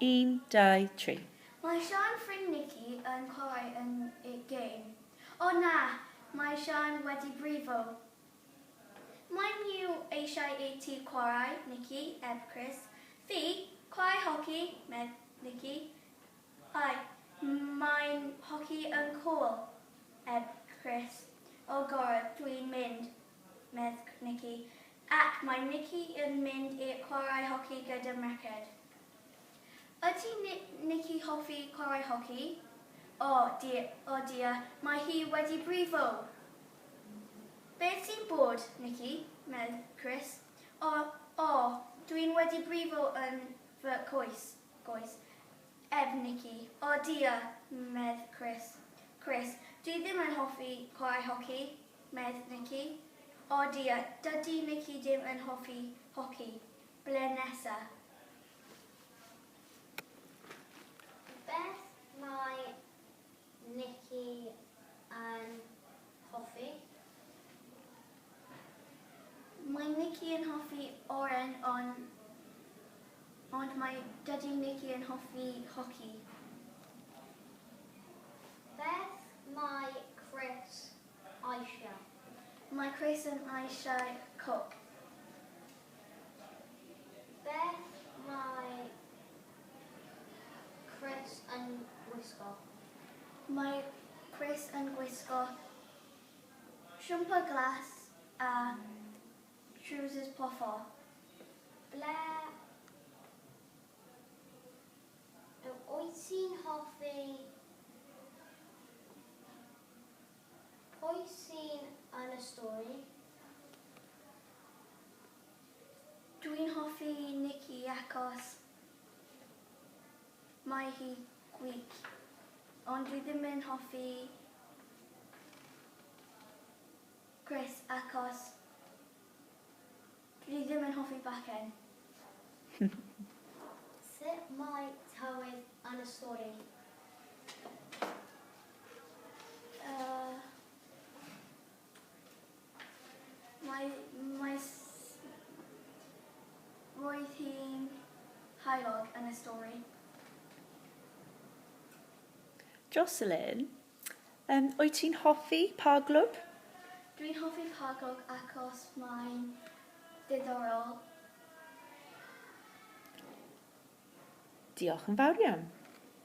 1, 2, 3. Mae Sian ffrind Nicky yn chwarae yn y gêm. O na, mae Sian wedi brifo. Mae'n yw eisiau i ti chwarae, Nicky, eb Chris. Fi, chwarae hoci, med Nicky. Ai, mae'n hoci yn cool, eb Chris. O gorau, dwi'n mynd, med Nicky. Ac mae Nicky yn mynd i chwarae hoci gyda merched. Ydy Nicky hoffi chwarae hoci? O dia, mae hi wedi brifo. Beth sy'n bod, Nicky? Med Chris. O, dwi'n wedi brifo yn fy goes. Eb Nicky. O dia, med Chris. Chris, dwi ddim yn hoffi chwarae hoci, med Nicky. O dia, dydy Nicky ddim yn hoffi hoci. Ble nesa? Beth mae Nicky yn hoffi? Mae Nicky yn hoffi oren ond mae dydy Nicky yn hoffi hoci. Beth mae Chris eisiau? Mae Chris yn eisiau coc. Beth mae Chris yn gwisgo? Mae Chris yn gwisgo siwmper glas a trousers poffo. Ble wyt ti'n hoffi? Pwy sy'n yn y stori? Dwi'n hoffi Nicky achos mae hi gwych. Ond dwi ddim yn hoffi Chris achos dwi ddim yn hoffi bacen. Sut mae tywydd yn y stori? Roedd hi'n heulog yn y stori. Jocelyn, wyt ti'n hoffi pa glwb? Dwi'n hoffi pagog achos mae'n diddorol. Diolch yn fawr iawn.